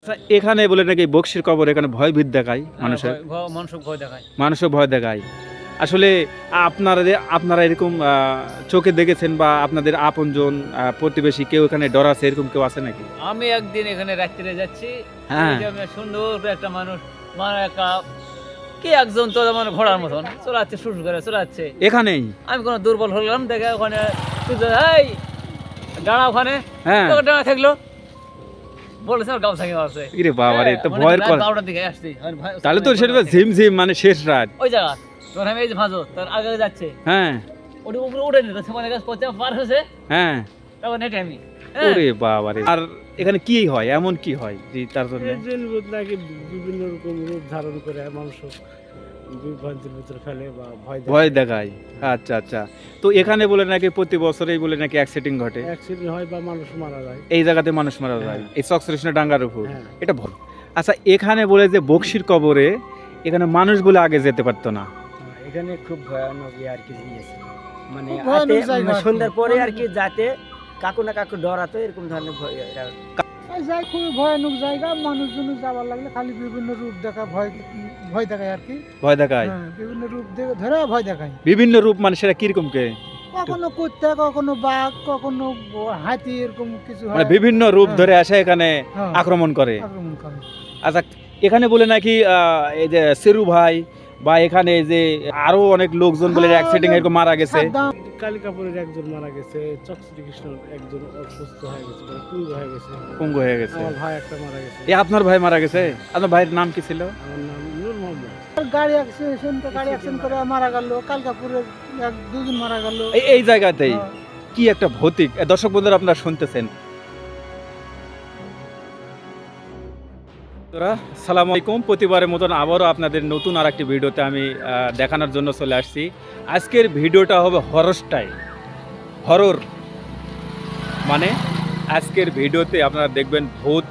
এখানে বলে নাকি বক্সির কবর এখানে ভয় ভীত দেখায় মানুষের, মানুষের ভয় দেখায়। আসলে আপনারা এরকম চোখে দেখেছেন বা আপনাদের আপনজন প্রতিবেশী কেউ এখানে ডর আছে, এরকম কেউ আছে নাকি? আমি একদিন এখানে রাত্রে যাচ্ছি, সুন্দর একটা মানুষ কি একজন তো মানে ঘোড়ার মতন চলাচ্ছে, শুরু করে চলাচ্ছে এখানেই। আমি কোনো দুর্বল হলাম দেখে ওখানে দাঁড়া, ওখানে দাঁড়া থাকলো বলেছে গাও থাকে আছে। ইরে বাবা রে, তো ভয়ের কথা। তাহলে তো সেটা ঝিমঝিম মানে শেষ রাত ওই জায়গা তখন আমি এই যে ভাঁজো তার আগে যাচ্ছে, হ্যাঁ ওটা উপরে উঠে নিত সেখানে গাছ পচা পার হয়েছে, হ্যাঁ তখন হেঁটে আমি। ওরে বাবা রে। আর এখানে কি হয়, এমন কি হয় যে তার জন্য নাকি বিভিন্ন রকম রূপ ধারণ করে মানুষ বিভ্রান্তির ভিতরে ফেলে বা ভয় দেখায়? আচ্ছা আচ্ছা। তো এখানে বলে নাকি প্রতি বছরেই বলে নাকি অ্যাক্সিডেন্ট ঘটে, অ্যাক্সিডেন্ট হয় বা মানুষ মারা যায়, এই জায়গাতে মানুষ মারা যায় এই চকশ্রীষ্ণ ডাঙ্গার উপর। এটা ভয়। আচ্ছা, এখানে বলে যে বক্সির কবরে এখানে মানুষ বলে আগে যেতে পারতো না, এখানে খুব ভয়ানক আর কি জিনিস, মানে সন্ধ্যার পরে আর কি যাতে কাকু না কাকু ডরাতো, এরকম ধরনের ভয় খুবই ভয়ানক জায়গা। মানুষজন যাওয়ার লাগলে খালি বিভিন্ন রূপ দেখা, ভয় দেখায় আর কি, ভয় দেখায় বিভিন্ন রূপ ধরে ভয় দেখায়। বিভিন্ন রূপ মানে সেটা কিরকম কে? কখনো কুত্তা, কখনো বাঘ, কখনো হাতি, এরকম কিছু মানে বিভিন্ন রূপ ধরে আসে এখানে আক্রমণ করে। আচ্ছা, এখানে বলে নাকি এই যে সেরু ভাই বা এখানে যে আরো অনেক লোকজন বলে অ্যাক্সিডেন্ট এরকম মারা গেছে। কালিকাপুরের একজন মারা গেছে, চকশ্রীকৃষ্ণর একজন অসুস্থ হয়ে গেছে, পঙ্গু হয়ে গেছে। আমার ভাই একটা মারা গেছে। আপনার ভাই মারা গেছে? আপনার ভাইয়ের নাম কি ছিল? আমার নাম নূর মোহাম্মদ। গাড়ি অ্যাক্সিডেন্ট করে মারা গেল, কালিকাপুরের দুজন মারা গেল এই জায়গাতেই। কি একটা ভৌতিক। দর্শক বন্ধুরা, আপনারা শুনতেছেন। আসসালামু আলাইকুম। প্রতিবারের মতন আবারও আপনাদের নতুন আর একটি ভিডিওতে আমি দেখানোর জন্য চলে আসছি। আজকের ভিডিওটা হবে হরর স্টাইল, হরর মানে আজকের ভিডিওতে আপনারা দেখবেন ভূত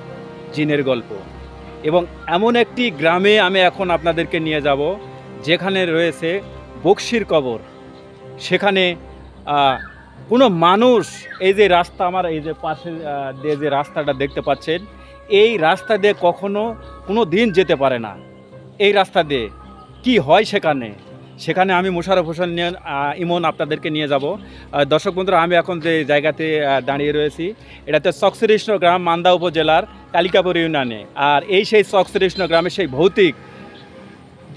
জিনের গল্প। এবং এমন একটি গ্রামে আমি এখন আপনাদেরকে নিয়ে যাব যেখানে রয়েছে বক্সির কবর। সেখানে কোনো মানুষ, এই যে রাস্তা, আমার এই যে পাশে দিয়ে যে রাস্তাটা দেখতে পাচ্ছেন, এই রাস্তা দিয়ে কোনো দিন যেতে পারে না। এই রাস্তা দিয়ে কি হয় সেখানে আমি মোশাররফ হোসেন ইমন আপনাদেরকে নিয়ে যাব। দর্শক বন্ধুরা, আমি এখন যে জায়গাতে দাঁড়িয়ে রয়েছি এটাতে চকশ্রীষ্ণ গ্রাম, মান্দা উপজেলার কালিকাপুর ইউনিয়নে। আর এই সেই চকশ্রীষ্ণ গ্রামের সেই ভৌতিক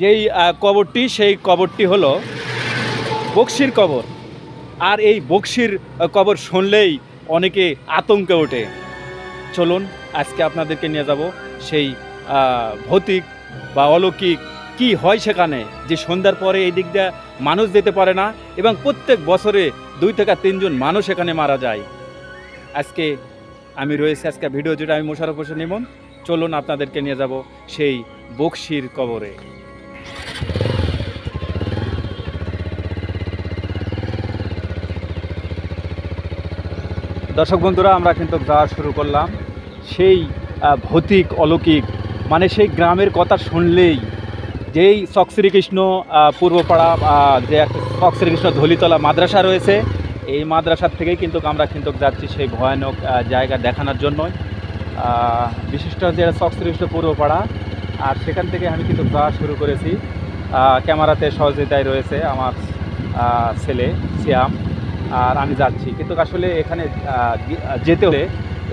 যেই কবরটি, সেই কবরটি হলো বক্সির কবর। আর এই বক্সির কবর শুনলেই অনেকে আতঙ্কে ওঠে। চলুন আজকে আপনাদেরকে নিয়ে যাব সেই ভৌতিক বা অলৌকিক কি হয় সেখানে, যে সন্ধ্যার পরে এই দিক দিয়ে মানুষ যেতে পারে না এবং প্রত্যেক বছরে 2 থেকে 3 জন মানুষ এখানে মারা যায়। আজকে আমি রয়েছি, আজকে ভিডিও যেটা আমি মোশাররফ হোসেন ইমন। চলুন আপনাদেরকে নিয়ে যাব সেই বক্সির কবরে। দর্শক বন্ধুরা, আমরা কিন্তু যাওয়া শুরু করলাম সেই ভৌতিক অলৌকিক, মানে সেই গ্রামের কথা শুনলেই, যেই চকশ্রীকৃষ্ণ পূর্বপাড়া যে একটা চকশ্রীকৃষ্ণ ধলিতলা মাদ্রাসা রয়েছে, এই মাদ্রাসার থেকেই কিন্তু আমরা যাচ্ছি সেই ভয়ানক জায়গা দেখানোর জন্য। বিশিষ্ট যে চকশ্রীকৃষ্ণ পূর্বপাড়া, আর সেখান থেকে আমি কিন্তু যাওয়া শুরু করেছি। ক্যামেরাতে সহযোগিতায় রয়েছে আমার ছেলে সিয়াম, আর আমি যাচ্ছি। কিন্তু আসলে এখানে যেতে হলে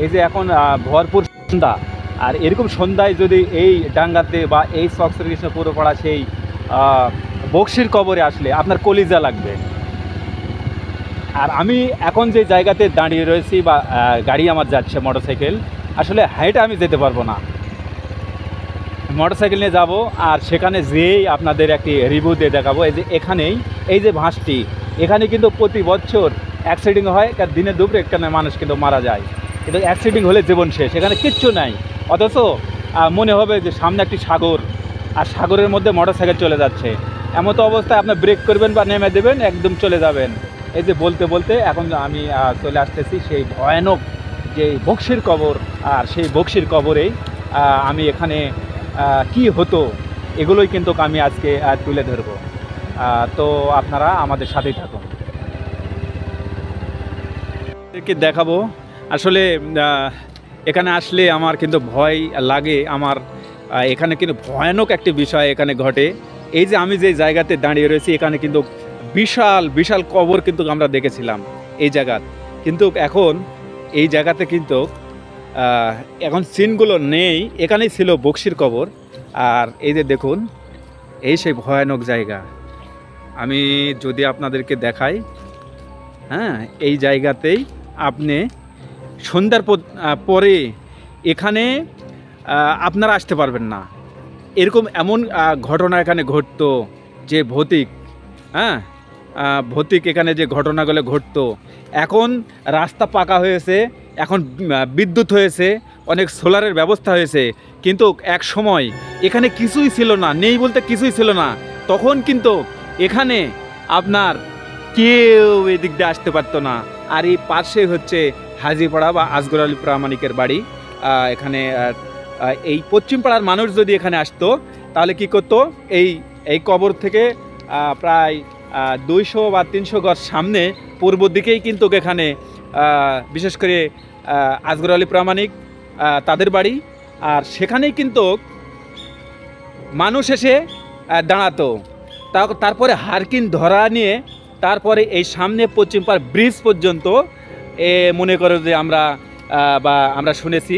এই যে এখন ভরপুর সন্ধ্যা, আর এরকম সন্ধ্যায় যদি এই ডাঙ্গাতে বা এই চকশ্রীকৃষ্ণ পূর্বপাড়া সেই বক্সির কবরে আসলে আপনার কলিজা লাগবে। আর আমি এখন যে জায়গাতে দাঁড়িয়ে রয়েছি বা গাড়ি আমার যাচ্ছে মোটরসাইকেল, আসলে হাইটে আমি যেতে পারবো না, মোটরসাইকেল নিয়ে যাব। আর সেখানে যেই আপনাদের একটি রিভিউ দিয়ে দেখাবো। এই যে এখানেই এই যে ভাঁজটি, এখানে কিন্তু প্রতি বছর অ্যাক্সিডেন্ট হয়, দিনে দুপুরে এখানে মানুষ কিন্তু মারা যায়। কিন্তু অ্যাক্সিডেন্ট হলে জীবন শেষ, এখানে কিচ্ছু নাই। অথচ মনে হবে যে সামনে একটি সাগর, আর সাগরের মধ্যে মোটরসাইকেল চলে যাচ্ছে। এমন তো অবস্থায় আপনি ব্রেক করবেন বা নেমে দেবেন, একদম চলে যাবেন। এই যে বলতে বলতে এখন আমি চলে আসতেছি সেই ভয়ানক যে বক্সির কবর। আর সেই বক্সির কবরেই আমি এখানে কি হতো এগুলোই কিন্তু আমি আজকে তুলে ধরবো। তো আপনারা আমাদের সাথেই থাকুন, দেখাবো। আসলে এখানে আসলে আমার কিন্তু ভয় লাগে। আমার এখানে কিন্তু ভয়ানক একটি বিষয় এখানে ঘটে। এই যে আমি যে জায়গাতে দাঁড়িয়ে রয়েছি, এখানে কিন্তু বিশাল বিশাল কবর কিন্তু আমরা দেখেছিলাম এই জায়গা, কিন্তু এখন এই জায়গাতে কিন্তু এখন সিনগুলো নেই। এখানেই ছিল বক্সির কবর। আর এই যে দেখুন, এই সেই ভয়ানক জায়গা। আমি যদি আপনাদেরকে দেখাই, হ্যাঁ, এই জায়গাতেই আপনি সন্ধ্যার পরে এখানে আপনারা আসতে পারবেন না। এরকম এমন ঘটনা এখানে ঘটতো যে ভৌতিক, হ্যাঁ, ভৌতিক এখানে যে ঘটনাগুলো ঘটতো। এখন রাস্তা পাকা হয়েছে, এখন বিদ্যুৎ হয়েছে, অনেক সোলারের ব্যবস্থা হয়েছে, কিন্তু এক সময় এখানে কিছুই ছিল না, নেই বলতে কিছুই ছিল না। তখন কিন্তু এখানে আপনার কেউ এদিক দিয়ে আসতে পারতো না। আর এই পাশে হচ্ছে হাজিপাড়া বা আসগর আলী প্রামাণিকের বাড়ি। এখানে এই পশ্চিম পাড়ার মানুষ যদি এখানে আসতো তাহলে কি করতো, এই কবর থেকে প্রায় 200 বা 300 গজ সামনে পূর্ব দিকেই কিন্তু এখানে বিশেষ করে আসগর আলী প্রামাণিক তাদের বাড়ি। আর সেখানেই কিন্তু মানুষ এসে দাঁড়াতো। তারপরে হারকিন ধরা নিয়ে তারপরে এই সামনে পশ্চিম পাড় ব্রিজ পর্যন্ত মনে করো যে আমরা শুনেছি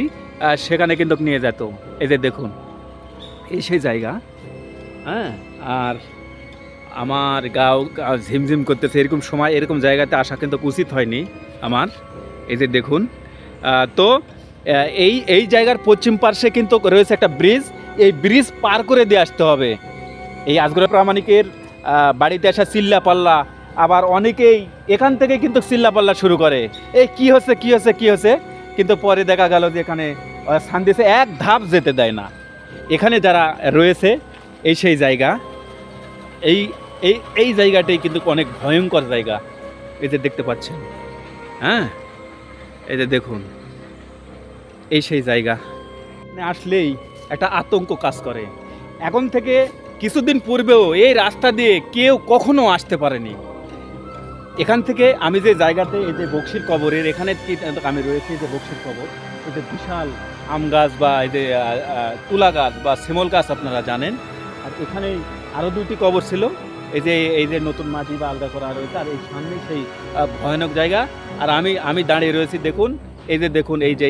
সেখানে কিন্তু নিয়ে যেত। এই যে দেখুন, এই সেই জায়গা, হ্যাঁ। আর আমার গাও ঝিমঝিম করতেছে। এরকম সময় এরকম জায়গাতে আসা কিন্তু উচিত হয়নি আমার। এই যে দেখুন, তো এই জায়গার পশ্চিম পার্শ্বে কিন্তু রয়েছে একটা ব্রিজ। এই ব্রিজ পার করে দিয়ে আসতে হবে। এই আসগর প্রামাণিকের বাড়িতে আসা চিল্লা পাল্লা, আবার অনেকেই এখান থেকে কিন্তু চিল্লা পাল্লা শুরু করে, এই কি হচ্ছে কি হচ্ছে কি হচ্ছে, কিন্তু পরে দেখা গেল যে এখানে শান্তিতে এক ধাপ যেতে দেয় না। এখানে যারা রয়েছে এই সেই জায়গা, এই জায়গাটাই কিন্তু অনেক ভয়ঙ্কর জায়গা। এই যে দেখতে পাচ্ছেন, হ্যাঁ, এই যে দেখুন, এই সেই জায়গা। আসলেই একটা আতঙ্ক কাজ করে। এখন থেকে কিছুদিন পূর্বেও এই রাস্তা দিয়ে কেউ কখনো আসতে পারেনি। এখান থেকে আমি যে জায়গাতে, এই যে বক্সির কবরের এখানে আমি রয়েছি, যে বক্সির কবর, এই যে বিশাল আম গাছ বা এই যে তুলা গাছ বা শিমল গাছ আপনারা জানেন। আর এখানে আরও 2টি কবর ছিল। এই যে নতুন মাটি বা আলগা করা রয়েছে। আর এই সামনে সেই ভয়ানক জায়গা। আর আমি দাঁড়িয়ে রয়েছি, দেখুন, এই যে দেখুন, এই যে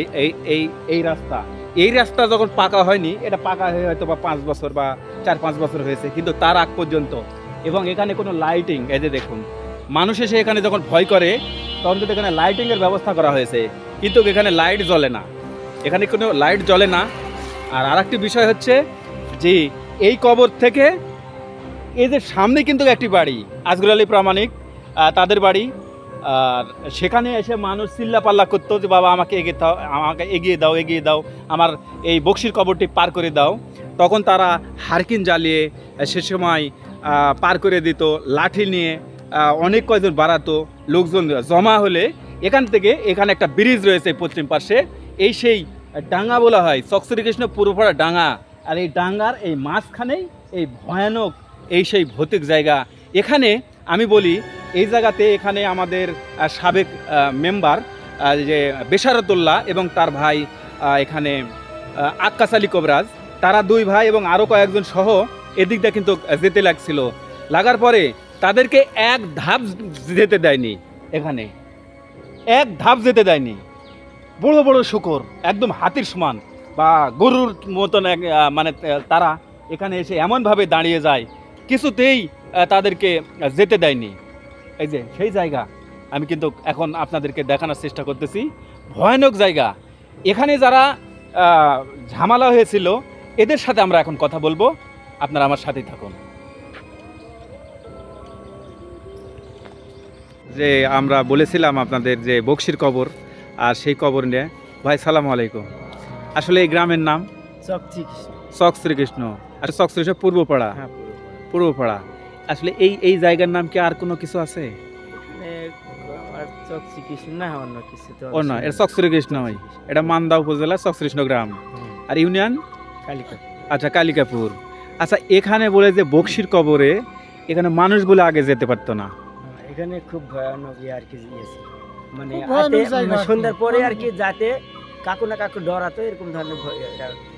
এই রাস্তা যখন পাকা হয়নি, এটা পাকা হয়ে হয়তো বা 5 বছর বা 4-5 বছর হয়েছে, কিন্তু তার আগ পর্যন্ত। এবং এখানে কোনো লাইটিং, এই যে দেখুন, মানুষ এসে এখানে যখন ভয় করে তখন কিন্তু এখানে লাইটিংয়ের ব্যবস্থা করা হয়েছে, কিন্তু এখানে লাইট জ্বলে না, এখানে কোনো লাইট জ্বলে না। আর আরেকটি বিষয় হচ্ছে যে এই কবর থেকে এই যে সামনে কিন্তু একটি বাড়ি, আসগর আলী প্রামাণিক তাদের বাড়ি। আর সেখানে এসে মানুষ চিল্লা পাল্লা করতো যে বাবা আমাকে এগিয়ে দাও, আমার এই বক্সির কবরটি পার করে দাও। তখন তারা হারকিন জ্বালিয়ে সে সময় পার করে দিত, লাঠি নিয়ে অনেক কয়জন বাড়াতো। লোকজন জমা হলে এখান থেকে এখানে একটা ব্রিজ রয়েছে পশ্চিম পাশে, এই সেই ডাঙ্গা বলা হয়, চক শ্রীকৃষ্ণ পূর্বপাড়া ডাঙ্গা। আর এই ডাঙ্গার এই মাঝখানেই এই ভয়ানক এই সেই ভৌতিক জায়গা। এখানে আমি বলি, এই জায়গাতে এখানে আমাদের সাবেক মেম্বার যে বেশারতুল্লাহ এবং তার ভাই এখানে আক্কাস আলী কবরাজ, তারা 2 ভাই এবং আরও কয়েকজন সহ এদিক দিয়ে কিন্তু যেতে লাগছিল। লাগার পরে তাদেরকে এক ধাপ যেতে দেয়নি, এখানে এক ধাপ যেতে দেয়নি। বড় বড় শুকর একদম হাতির সমান বা গরুর মতন মানে তারা এখানে এসে এমনভাবে দাঁড়িয়ে যায়, কিছুতেই তাদেরকে যেতে দেয়নি। এই যে সেই জায়গা আমি কিন্তু এখন আপনাদেরকে দেখানোর চেষ্টা করতেছি, ভয়ানক জায়গা। এখানে যারা ঝামেলা হয়েছিল এদের সাথে আমরা এখন কথা বলবো, আপনারা আমার সাথেই থাকুন। যে আমরা বলেছিলাম আপনাদের যে বক্সির কবর, আর সেই কবর নিয়ে ভাই সালাম আলাইকুম। আসলে এই গ্রামের নাম চক শ্রীকৃষ্ণ। আর চক শ্রীকৃষ্ণ পূর্বপাড়া, পূর্বপাড়া। আসলে এই জায়গার নাম কি আর কোনো কিছু আছে? চক শ্রীকৃষ্ণ না, অন্য কিছু তো ও না, এটা চক শ্রীকৃষ্ণ হয়, এটা মান্দা উপজেলা চক শ্রীকৃষ্ণ গ্রাম। আর ইউনিয়ন আচ্ছা কালিকাপুর। আচ্ছা, এখানে বলে যে বক্সির কবরে এখানে মানুষ বলে আগে যেতে পারতো না, এখানে খুব ভয়ানক আর কি, মানে সন্ধ্যার পরে আর কি যাতে কাকু না কাকু ডরাতো এরকম ধরনের ভয়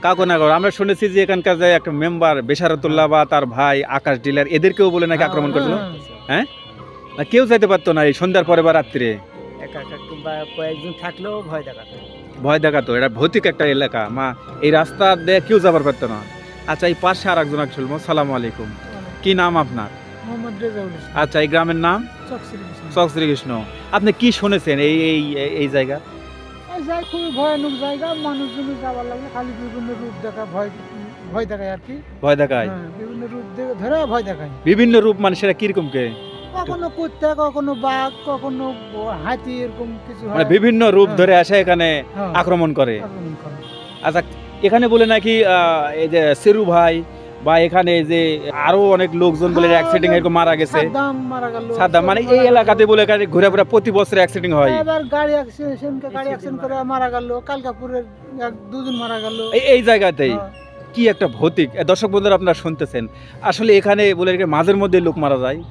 কাকনাগর আমরা শুনেছি যে এখানকার যে একটা মেম্বার বেসারতুল্লাহ বা তার ভাই আকাশ ডিলার এদেরকেও বলে নাকি আক্রমণ করেছিল। হ্যাঁ, না কেউ যাইতে পারতো না এই সন্ধ্যার পরে বা রাত্রে, একা একা বা কয়েকজন থাকলেও ভয় দেখাতো। ভয় দেখাতো। এটা ভৌতিক একটা এলাকা, মা এই রাস্তা দিয়ে কেউ যাবার পারতো না। আচ্ছা, এই পাশে আর একজন শুনবো। সালামু আলাইকুম, কি নাম আপনার? মোহাম্মদ রেজাউল ইসলাম। আচ্ছা, এই গ্রামের নাম চক শ্রীকৃষ্ণ। আপনি কি শুনেছেন এই এই এই জায়গা? এই জায়গা খুবই ভয়ানক জায়গা, মানুষজন যাওয়ার লাগলে খালি বিভিন্ন রূপ দেখা, ভয় ভয় দেখায় আর কি। ভয় দেখায়? হ্যাঁ, বিভিন্ন রূপ ধরে ভয় দেখায়। বিভিন্ন রূপ মানে সেটা কিরকম কে? কখনো কুত্তা, কখনো বাঘ, কখনো হাতি, এরকম কিছু হয়। মানে বিভিন্ন রূপ ধরে আসে এখানে হ্যাঁ, আক্রমণ করে। আক্রমণ করে। আচ্ছা, এখানে বলে নাকি এই যে সেরু ভাই বা এখানে যে আরো অনেক লোকজন বলে অ্যাক্সিডেন্ট এরকম মারা গেছে। সাদ্দাম মারা গেল। সাদ্দাম মানে এই এলাকাতে বলে ঘুরে ঘুরে প্রতি বছর অ্যাক্সিডেন্ট হয়। এবার গাড়ি অ্যাক্সিডেন্ট করে মারা গেল, কালকাপুরের দুজন মারা গেল এই জায়গাতেই। কি একটা ভৌতিক। দর্শক বন্ধুরা আপনারা শুনতেছেন, আসলে এখানে বলে মাঝের মধ্যে লোক মারা যায়।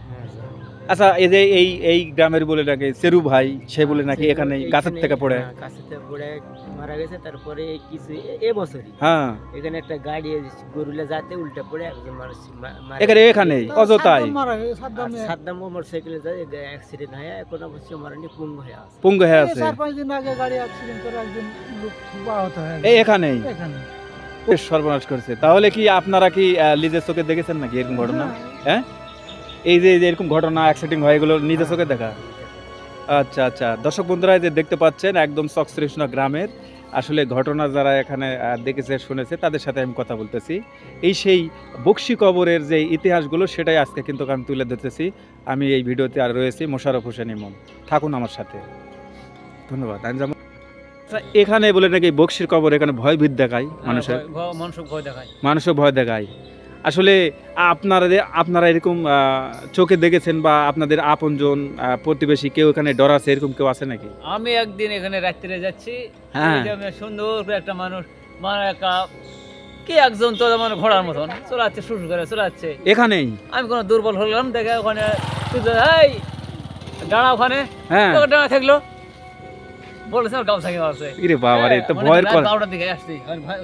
আচ্ছা, এই যে এই গ্রামের বলে নাকি সেরু ভাই, সে বলে নাকি এখানে গাছের থেকে পড়ে মারা গেছে। তারপরে কিছু এবছরই হ্যাঁ এখানে একটা গাড়ি গরুলে যাতে উল্টা পড়ে একজন মানুষ এখানেই অযথাই সাদ্দাম মোটরসাইকেলে যায় অ্যাক্সিডেন্ট হয়। এখন অবশ্য মারানি পুঙ্গ হয়ে আছে। 4-5 দিন আগে গাড়ি অ্যাক্সিডেন্ট করে একজন লোক আহত হয়ে গেছে এখানেই। বেশ সর্বনাশ করছে। তাহলে কি আপনারা কি নিজের চোখে দেখেছেন নাকি এরকম ঘটনা? হ্যাঁ, এই যে এরকম ঘটনা অ্যাক্সিডেন্ট হয় এগুলো নিজের চোখে দেখা? আচ্ছা আচ্ছা, দর্শক বন্ধুরা যে দেখতে পাচ্ছেন একদম চকশ্রীকৃষ্ণ গ্রামের আসলে ঘটনা যারা এখানে দেখেছে শুনেছে তাদের সাথে আমি কথা বলতেছি। এই সেই বকশী কবরের যে ইতিহাসগুলো সেটাই আজকে কিন্তু আমি তুলে ধরতেছি। আমি এই ভিডিওতে আর রয়েছি মোশাররফ হোসেন ইমন, থাকুন আমার সাথে। ধন্যবাদ। এখানে বলে নাকি বকশীর কবর এখানে ভয় ভীত দেখায় মানুষের, মানুষের ভয় দেখায়। আসলে আপনারা এরকম চোখে দেখেছেন বা আপনাদের আপনজন প্রতিবেশী কেউ এখানে ডর আছে, এরকম কেউ আছে নাকি? আমি একদিন এখানে রাত্রে যাচ্ছি, হ্যাঁ, সুন্দর করে একটা মানুষ মানে একটা কি একজন তো মানে ঘোড়ার মতন চলাচ্ছে, শুরু করে চলাচ্ছে এখানেই। আমি কোনো দুর্বল হলাম দেখে ওখানে দাঁড়া, ওখানে হ্যাঁ দাঁড়া থাকলো, বলেছে গামছা কেউ আছে। ইরে বাবা রে, তো ভয়ের কথা। 12টার দিকে আসছি,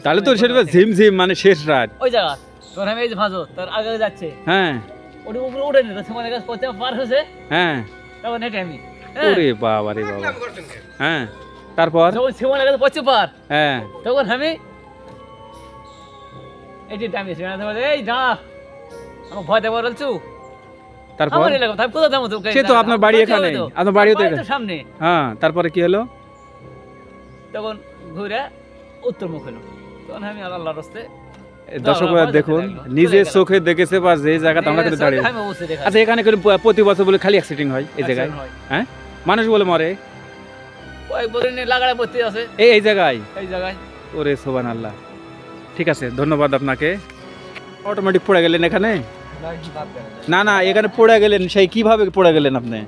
তাহলে তো সেটা ঝিমঝিম মানে শেষ রাত ওই জায়গা। তখন আমি এই যে ভাঁজো তার আগে যাচ্ছে, হ্যাঁ ওটি উপরে উঠে নিত, সীমানা গাছ পচে পার হয়েছে, হ্যাঁ তখন হেঁটে আমি ওরে বাবা রে বাবা। হ্যাঁ, তারপর যখন সীমানা গাছ পচে পার, হ্যাঁ তখন আমি এই যে টাইম এই দাঁড়া, আমার ভয় দেবো বলছু। তারপর আমার এলাকা তাই কোথাও যাবো তো, সে তো আপনার বাড়ি এখানে, আপনার বাড়িও তো এখানে সামনে। হ্যাঁ, তারপরে কি হলো? তখন ঘুরে উত্তর মুখ হলো, তখন আমি আল্লাহর রাস্তে। দর্শক দেখুন, নিজের চোখে দেখেছে বা যে জায়গাতে আমরা কিন্তু দাঁড়িয়ে। আচ্ছা, এখানে কিন্তু প্রতি বছর বলে খালি অ্যাক্সিডেন্ট হয় এই জায়গায়? হ্যাঁ, মানুষ বলে মরে কয়েক বছর নিয়ে লাগাড়ে ভর্তি আছে এই জায়গায়, এই জায়গায়। ওরে সুবহানাল্লাহ। ঠিক আছে, ধন্যবাদ আপনাকে। অটোমেটিক পড়ে গেলেন এখানে? না না, এখানে পড়ে গেলেন, সেই কিভাবে পড়ে গেলেন আপনি?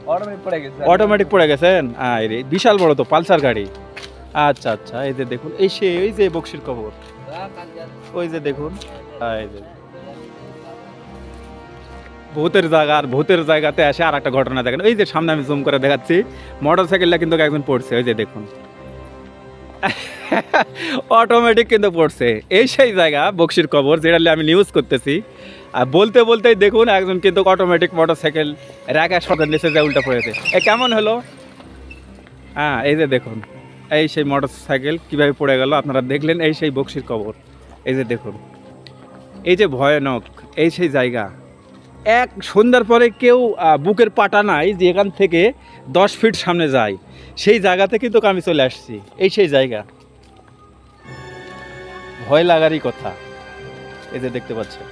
অটোমেটিক পড়ে গেছেন? আরে বিশাল বড় তো পালসার গাড়ি। আচ্ছা আচ্ছা, এই যে দেখুন, এই যে বকশীর কবর, ওই যে দেখুন, এই যে ভূতের জায়গা। আর ভূতের জায়গাতে এসে আর একটা ঘটনা দেখেন, এই যে সামনে আমি জুম করে দেখাচ্ছি, মোটরসাইকেলটা কিন্তু একজন পড়ছে, ওই যে দেখুন অটোমেটিক কিন্তু পড়ছে। এই সেই জায়গা বকশীর কবর যেটা আমি নিউজ করতেছি। আর বলতে বলতেই দেখুন একজন কিন্তু অটোমেটিক মোটরসাইকেল র্যাকের সাথে নিচে যা উল্টা পড়েছে। এ কেমন হলো? হ্যাঁ, এই যে দেখুন, এই সেই মোটরসাইকেল কিভাবে পড়ে গেল আপনারা দেখলেন। এই সেই বকশীর কবর, এই যে দেখুন, এই যে ভয়ানক এই সেই জায়গা। এক সন্ধ্যার পরে কেউ বুকের পাটা নাই যে এখান থেকে 10 ফিট সামনে যায়, সেই জায়গাতে কিন্তু আমি চলে আসছি। এই সেই জায়গা, ভয় লাগারই কথা। এই যে দেখতে পাচ্ছেন,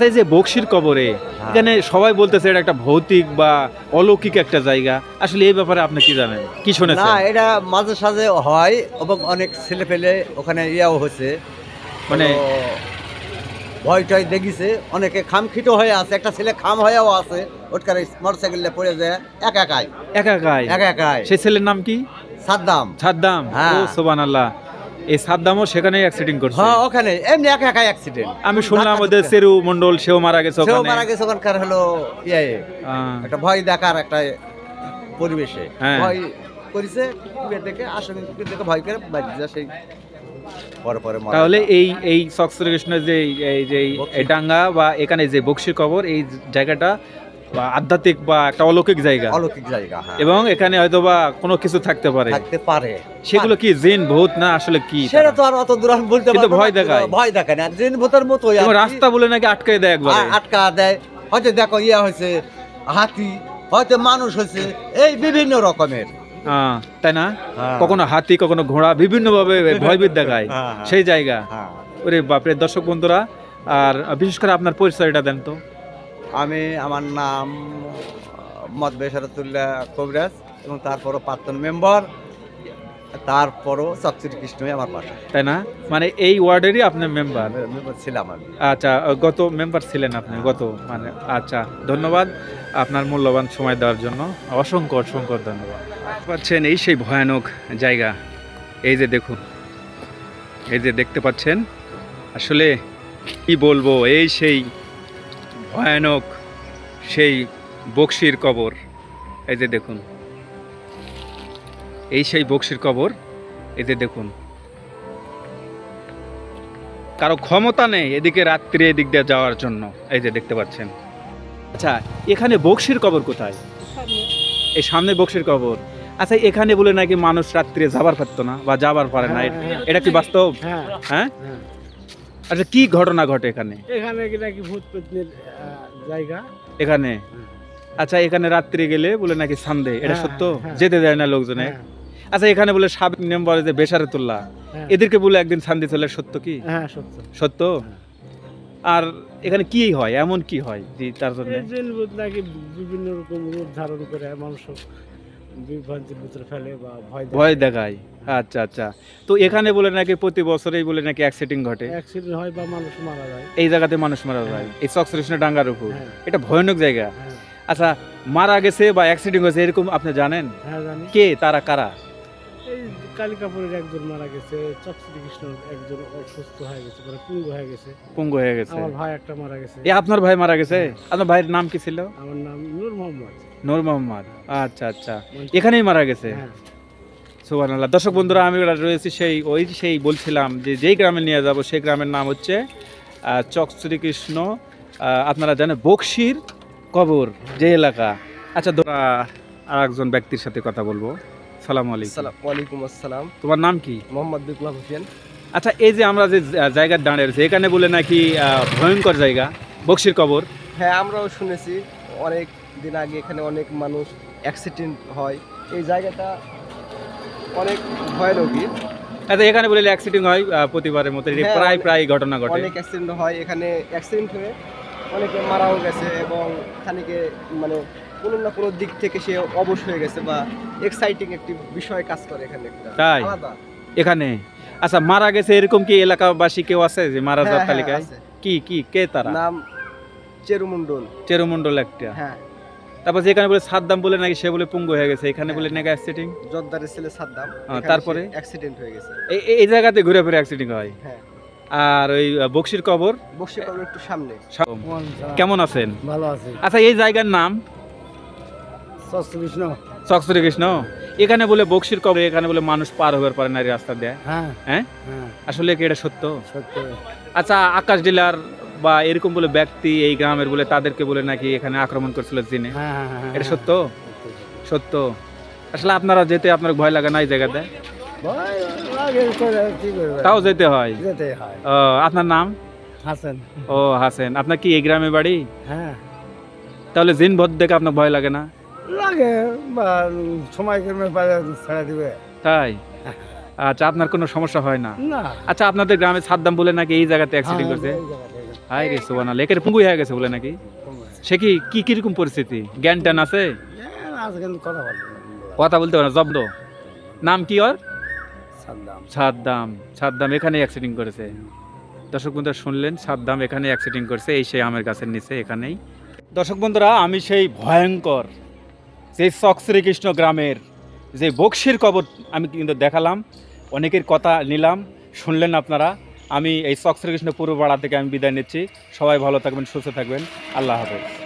এই যে বকশীর কবরে, এখানে সবাই বলতেছে এটা একটা ভৌতিক বা অলৌকিক একটা জায়গা। আসলে এই ব্যাপারে আপনি কি জানেন, কি শুনেছেন? না, এটা মাঝে সাঝে হয় এবং অনেক ছেলে পেলে ওখানে ইয়াও হয়েছে, মানে ভয় টয় দেখিছে। অনেকে খামখিটো হয়ে আছে, একটা ছেলে খাম হয়েও আছে, ওটকার মোটরসাইকেলে পড়ে যায় একাই। সেই ছেলের নাম কি? সাদ্দাম। ও সুবহানাল্লাহ। এই সাদ্দামও সেখানে অ্যাক্সিডেন্ট করছে? হ্যাঁ, ওখানে এমনি একাই অ্যাক্সিডেন্ট। আমি শুনলাম ওদের সেরু মন্ডল সেও মারা গেছে ওখানকার হলো একটা ভয় দেখার একটা পরিবেশে। ভয় করেছে, কুকুরের দেখে আসামি কুকুর দেখে ভয় করে বাড়ি যা সেই পরে মারা তাহলে যায়। এই চক শ্রীকৃষ্ণের যে এই ডাঙ্গা বা এখানে যে বক্সির কবর, এই জায়গাটা বা আধ্যাত্মিক বা একটা অলৌকিক জায়গা, অলৌকিক জায়গা, হ্যাঁ, এবং এখানে হয়তো বা কোনো কিছু থাকতে পারে। থাকতে পারে। সেগুলো কি জিন ভূত না আসলে কি? সেটা তো আর অত দূর আমি বলতে কিন্তু পারবো না, ভয় দেখায়। ভয় দেখায় না, জিন ভূতের মতোই আর এবং কি। রাস্তা বলে নাকি আটকে দেয় একবার। আটকা দেয়, হয়তো দেখো ইয়া হয়েছে হাতি, হয়তো মানুষ হয়েছে, এই বিভিন্ন রকমের। তাই না? হ্যাঁ। কখনো হাতি, কখনো ঘোড়া, বিভিন্ন ভাবে ভয়ভীত দেখায় হ্যাঁ। সেই জায়গা। হ্যাঁ, ওরে বাপরে! দর্শক বন্ধুরা, আর বিশেষ করে আপনার পরিচয়টা দেন তো। আমার নাম মোহাম্মদ বেশারতুল্লাহ কবিরাজ, এবং তারপরও প্রাক্তন মেম্বার, তারপরও চক শ্রীকৃষ্ণই আমার বাসা। তাই না? মানে এই ওয়ার্ডেরই আপনি মেম্বার? মেম্বার ছিলাম আমি। আচ্ছা, গত মেম্বার ছিলেন আপনি গত, মানে আচ্ছা, ধন্যবাদ আপনার মূল্যবান সময় দেওয়ার জন্য, অসংখ্য অসংখ্য ধন্যবাদ। পাচ্ছেন এই সেই ভয়ানক জায়গা, এই যে দেখুন, এই যে দেখতে পাচ্ছেন, আসলে কি বলবো, এই সেই ভয়ানক সেই বক্সির কবর, এই যে দেখুন, এই সেই বক্সির কবর, এই যে দেখুন, কারো ক্ষমতা নেই এদিকে রাত্রে এদিক দিয়ে যাওয়ার জন্য, এই যে দেখতে পাচ্ছেন। আচ্ছা, এখানে বক্সির কবর কোথায়? এই সামনে বক্সির কবর। আচ্ছা, এখানে বলে নাকি মানুষ রাত্রে যাবার পারতো না বা যাবার পারে না, এটা কি বাস্তব? হ্যাঁ, হ্যাঁ। হ্যাঁ। আচ্ছা, কি ঘটনা ঘটে এখানে? এখানে কি নাকি ভূত পেতনির জায়গা। এখানে আচ্ছা, এখানে রাত্রে গেলে বলে নাকি সান্দে, এটা হ্যাঁ, সত্য? হ্যাঁ। যেতে দেয় না লোকজনে। হ্যাঁ, আচ্ছা, এখানে বলে সাবেক মেম্বার যে বেশারতুল্লাহ, হ্যাঁ। এদেরকে বলে একদিন সান্দে চলে, সত্য কি? হ্যাঁ, সত্য। সত্য। আর এখানে কি হয়, এমন কি হয় যে তার জন্য? এই জিন ভূত নাকি বিভিন্ন রকম রূপ ধারণ করে মানুষ বিভ্রান্তির ভিতরে ফেলে বা ভয় দেখায়। আচ্ছা আচ্ছা, তো এখানে বলে নাকি প্রতি বছরেই বলে নাকি অ্যাক্সিডেন্ট ঘটে, অ্যাক্সিডেন্ট হয় বা মানুষ মারা যায়। এই জায়গাতে মানুষ মারা যায়, এই চক শ্রীকৃষ্ণ ডাঙ্গার উপর। হ্যাঁ। এটা ভয়ানক জায়গা। হ্যাঁ, আচ্ছা, মারা গেছে বা অ্যাক্সিডেন্ট হয়েছে এরকম আপনি জানেন? হ্যাঁ জানি। কে তারা, কারা? এই কালিকাপুরের একজন মারা গেছে, চক শ্রীকৃষ্ণ একজন অসুস্থ হয়ে গেছে, মানে পুঙ্গ হয়ে গেছে। পঙ্গু হয়ে গেছে। আমার ভাই একটা মারা গেছে। এ আপনার ভাই মারা গেছে? আপনার ভাইয়ের নাম কি ছিল? আমার নাম নূর মোহাম্মদ। নূর মোহাম্মদ। আচ্ছা আচ্ছা, এখানেই মারা গেছে। হ্যাঁ। সুবহানাল্লাহ। দর্শক বন্ধুরা, আমি রয়েছি সেই বলছিলাম যে যেই গ্রামে নিয়ে যাব সেই গ্রামের নাম হচ্ছে চক শ্রীকৃষ্ণ। আপনারা জানেন বক্সির কবর যে এলাকা। আচ্ছা, আর একজন ব্যক্তির সাথে কথা বলবো। সালাম আলাইকুম। ওয়ালাইকুম আসসালাম। তোমার নাম কি? মোহাম্মদ বিপ্লব হোসেন। আচ্ছা, এই যে আমরা যে জায়গার দাঁড়িয়ে রয়েছে, এখানে বলে নাকি ভয়ঙ্কর জায়গা, বক্সির কবর। হ্যাঁ, আমরাও শুনেছি অনেক দিন আগে এখানে অনেক মানুষ অ্যাক্সিডেন্ট হয়। এই জায়গাটা অনেক ভয়ানকই। আচ্ছা, এখানে বলে অ্যাক্সিডেন্ট হয় প্রতিবারের মতো, হ্যাঁ, প্রায় ঘটনা ঘটে। অনেক অ্যাক্সিডেন্ট হয় এখানে, অ্যাক্সিডেন্ট হয়ে অনেকে মারাও গেছে এবং খানিকে মানে কোনো না কোনো দিক থেকে সে অবশ হয়ে গেছে বা এক্সাইটিং একটি বিষয় কাজ করে এখানে একটা তাই? আলাদা। এখানে আচ্ছা, মারা গেছে এরকম কি এলাকাবাসী কেউ আছে যে মারা যাওয়ার হ্যাঁ, তালিকায়? আছে। কে তারা? নাম চেরুমন্ডল। চেরুমন্ডল একটা। হ্যাঁ, তারপর যেখানে বলে সাদ্দাম বলে নাকি সে বলে পঙ্গু হয়ে গেছে, এখানে বলে নাকি অ্যাক্সিডেন্ট। জোরদারের ছেলে সাদ্দাম। তারপরে অ্যাক্সিডেন্ট হয়ে গেছে। এই জায়গাতে ঘুরে ফিরে অ্যাক্সিডেন্ট হয়। হ্যাঁ, আর ওই বক্সির কবর বক্সিকবর একটু সামনে। কেমন আছেন? ভালো আছে। আচ্ছা, এই জায়গার নাম চক শ্রীকৃষ্ণ। চক শ্রীকৃষ্ণ। এখানে বলে বক্সির কবর, এখানে বলে মানুষ পার হবার পারে না এই রাস্তা দেয়। হ্যাঁ, হ্যাঁ, হ্যাঁ, আসলে কি এটা সত্য? সত্য। আচ্ছা, আকাশ ডিলার বা এরকম বলে ব্যক্তি এই গ্রামের বলে তাদেরকে বলে নাকি এখানে আক্রমণ করছিল জিনে, হ্যাঁ, হ্যাঁ, হ্যাঁ, এটা সত্য? সত্য। আসলে আপনারা যেতে আপনার ভয় লাগে না এই জায়গাতে? ভয় লাগে তো, কি করবে? তাও যেতে হয়। যেতে হয়। ও, আপনার নাম? হাসান। ও, হাসেন। আপনার কি এই গ্রামে বাড়ি? হ্যাঁ, তাহলে জিন ভূত দেখে আপনার ভয় লাগে না? লাগে বা সময় কমে পারে ছেড়ে দিবে। তাই? আচ্ছা, আপনার কোনো সমস্যা হয় না? না। আচ্ছা, আপনাদের গ্রামে সাদ্দাম বলে নাকি এই জায়গাতে অ্যাক্সিডেন্ট করছে? হাই রে সুবহানাল্লাহ, একের পুঙ্গু হয়ে গেছে বলে নাকি? সে কি কিরকম পরিস্থিতি, জ্ঞান ট্যান আছে? কথা বলতে পারে না, জব্দ। নাম কি ওর? সাদ্দাম এখানে অ্যাক্সিডেন্ট করেছে। দর্শক বন্ধুরা শুনলেন, সাদ্দাম এখানে অ্যাক্সিডেন্ট করেছে, এই সেই আমের গাছের নিচে এখানেই। দর্শক বন্ধুরা, আমি সেই ভয়ঙ্কর সেই চক শ্রীকৃষ্ণ গ্রামের যে বক্সির কবর আমি কিন্তু দেখালাম, অনেকের কথা নিলাম, শুনলেন আপনারা। আমি এই চক শ্রীকৃষ্ণ পূর্ব পাড়া থেকে আমি বিদায় নিচ্ছি। সবাই ভালো থাকবেন, সুস্থ থাকবেন। আল্লাহ হাফেজ।